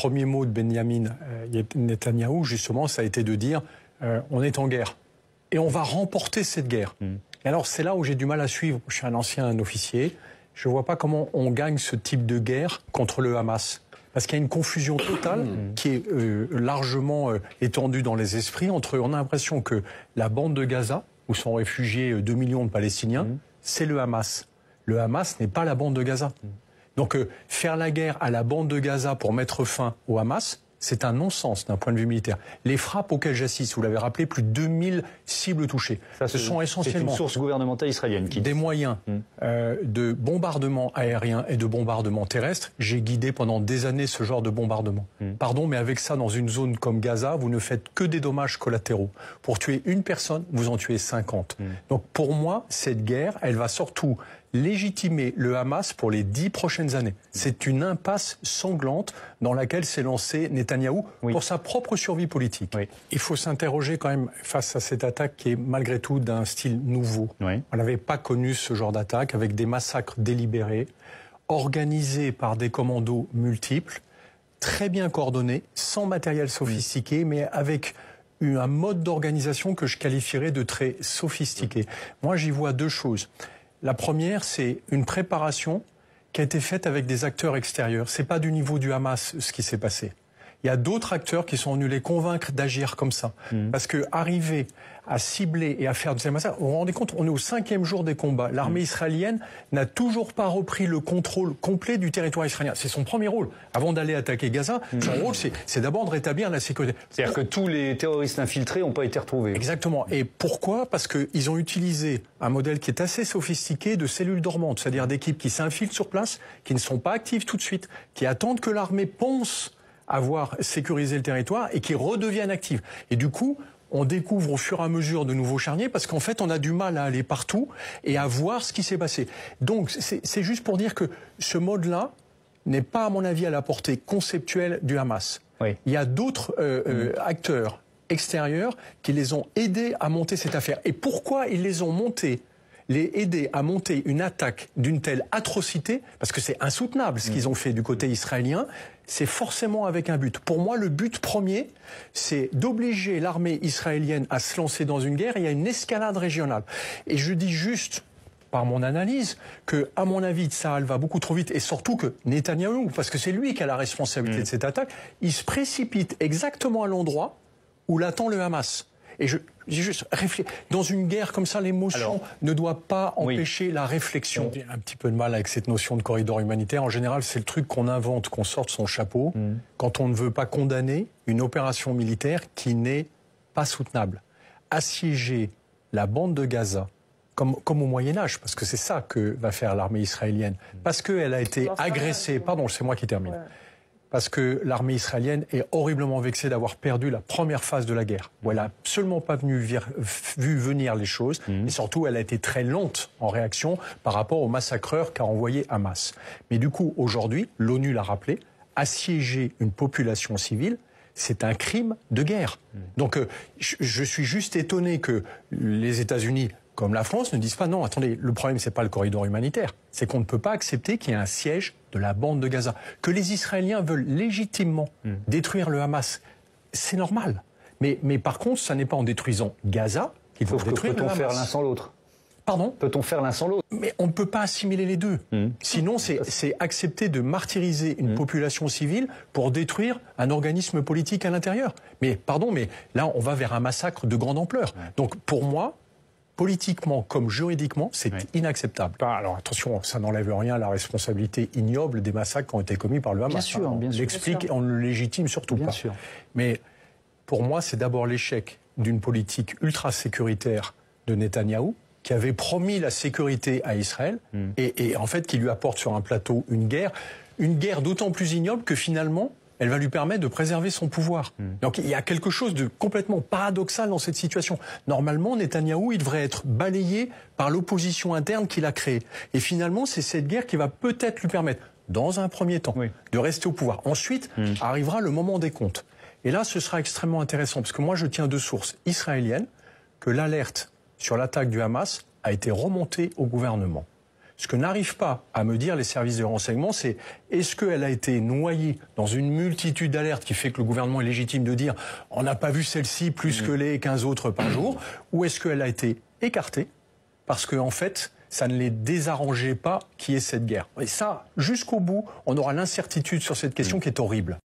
premiers mots de Benjamin Netanyahou, justement, ça a été de dire on est en guerre et on va remporter cette guerre. Et alors c'est là où j'ai du mal à suivre. Je suis un ancien officier. Je ne vois pas comment on gagne ce type de guerre contre le Hamas. Parce qu'il y a une confusion totale qui est largement étendue dans les esprits. On a l'impression que la bande de Gaza, où sont réfugiés 2 millions de Palestiniens, c'est le Hamas. Le Hamas n'est pas la bande de Gaza. Donc faire la guerre à la bande de Gaza pour mettre fin au Hamas, c'est un non-sens d'un point de vue militaire. Les frappes auxquelles j'assiste, vous l'avez rappelé, plus de 2000 cibles touchées. Ça, ce sont essentiellement une source gouvernementale israélienne qui des moyens de bombardement aérien et de bombardement terrestre. J'ai guidé pendant des années ce genre de bombardement. Pardon, mais avec ça, dans une zone comme Gaza, vous ne faites que des dommages collatéraux. Pour tuer une personne, vous en tuez 50. Donc pour moi, cette guerre, elle va surtout légitimer le Hamas pour les 10 prochaines années. C'est une impasse sanglante dans laquelle s'est lancé Netanyahou pour sa propre survie politique. Il faut s'interroger quand même face à cette attaque qui est malgré tout d'un style nouveau. On n'avait pas connu ce genre d'attaque avec des massacres délibérés, organisés par des commandos multiples, très bien coordonnés, sans matériel sophistiqué, mais avec un mode d'organisation que je qualifierais de très sophistiqué. Moi, j'y vois deux choses. La première, c'est une préparation qui a été faite avec des acteurs extérieurs. C'est pas du niveau du Hamas ce qui s'est passé. Il y a d'autres acteurs qui sont venus les convaincre d'agir comme ça. Parce que arriver à cibler et à faire de ces massacres, vous vous rendez compte, on est au 5e jour des combats. L'armée israélienne n'a toujours pas repris le contrôle complet du territoire israélien. C'est son premier rôle. Avant d'aller attaquer Gaza, son rôle, c'est d'abord de rétablir la sécurité. C'est-à-dire que tous les terroristes infiltrés n'ont pas été retrouvés. Exactement. Et pourquoi? Parce qu'ils ont utilisé un modèle qui est assez sophistiqué de cellules dormantes, c'est-à-dire d'équipes qui s'infiltrent sur place, qui ne sont pas actives tout de suite, qui attendent que l'armée pense avoir sécurisé le territoire et qui redeviennent actives. Et du coup, on découvre au fur et à mesure de nouveaux charniers parce qu'en fait, on a du mal à aller partout et à voir ce qui s'est passé. Donc, c'est juste pour dire que ce mode-là n'est pas, à mon avis, à la portée conceptuelle du Hamas. Il y a d'autres acteurs extérieurs qui les ont aidés à monter cette affaire. Et pourquoi ils les ont montés, les aider à monter une attaque d'une telle atrocité, parce que c'est insoutenable ce qu'ils ont fait du côté israélien, c'est forcément avec un but. Pour moi, le but premier, c'est d'obliger l'armée israélienne à se lancer dans une guerre et il y a une escalade régionale. Et je dis juste, par mon analyse, que, à mon avis, Tsahal va beaucoup trop vite et surtout que Netanyahou, parce que c'est lui qui a la responsabilité de cette attaque, il se précipite exactement à l'endroit où l'attend le Hamas. Et j'ai juste réfléchi. Dans une guerre comme ça, l'émotion ne doit pas empêcher la réflexion. J'ai un petit peu de mal avec cette notion de corridor humanitaire. En général, c'est le truc qu'on invente, qu'on sorte son chapeau, quand on ne veut pas condamner une opération militaire qui n'est pas soutenable. Assiéger la bande de Gaza, comme au Moyen-Âge, parce que c'est ça que va faire l'armée israélienne, parce qu'elle a été agressée. Pardon, c'est moi qui termine. Parce que l'armée israélienne est horriblement vexée d'avoir perdu la première phase de la guerre, où elle n'a absolument pas vu venir les choses, et surtout elle a été très lente en réaction par rapport aux massacreurs qu'a envoyé Hamas. Mais du coup, aujourd'hui, l'ONU l'a rappelé, assiéger une population civile, c'est un crime de guerre. Donc je suis juste étonné que les États-Unis, comme la France, ne disent pas non, attendez, le problème c'est pas le corridor humanitaire, c'est qu'on ne peut pas accepter qu'il y ait un siège de la bande de Gaza. Que les Israéliens veulent légitimement détruire le Hamas, c'est normal. Mais par contre, ça n'est pas en détruisant Gaza qu'il faut détruire le Hamas. Peut-on faire l'un sans l'autre? Pardon? Peut-on faire l'un sans l'autre? Mais on ne peut pas assimiler les deux. Sinon, c'est accepter de martyriser une population civile pour détruire un organisme politique à l'intérieur. Mais pardon, mais là, on va vers un massacre de grande ampleur. Donc pour moi, politiquement comme juridiquement, c'est inacceptable. Alors attention, ça n'enlève rien à la responsabilité ignoble des massacres qui ont été commis par le Hamas. Bien sûr, on l'explique et on ne le légitime surtout pas. Mais pour moi, c'est d'abord l'échec d'une politique ultra-sécuritaire de Netanyahou, qui avait promis la sécurité à Israël, et en fait qui lui apporte sur un plateau une guerre d'autant plus ignoble que finalement, elle va lui permettre de préserver son pouvoir. Donc il y a quelque chose de complètement paradoxal dans cette situation. Normalement, Netanyahou, il devrait être balayé par l'opposition interne qu'il a créée. Et finalement, c'est cette guerre qui va peut-être lui permettre, dans un premier temps, de rester au pouvoir. Ensuite, arrivera le moment des comptes. Et là, ce sera extrêmement intéressant, parce que moi, je tiens de sources israéliennes que l'alerte sur l'attaque du Hamas a été remontée au gouvernement. Ce que n'arrivent pas à me dire les services de renseignement, c'est est-ce qu'elle a été noyée dans une multitude d'alertes qui fait que le gouvernement est légitime de dire on n'a pas vu celle-ci plus que les 15 autres par jour, ou est-ce qu'elle a été écartée parce qu'en fait, ça ne les désarrangeait pas qu'il y ait cette guerre. Et ça, jusqu'au bout, on aura l'incertitude sur cette question qui est horrible.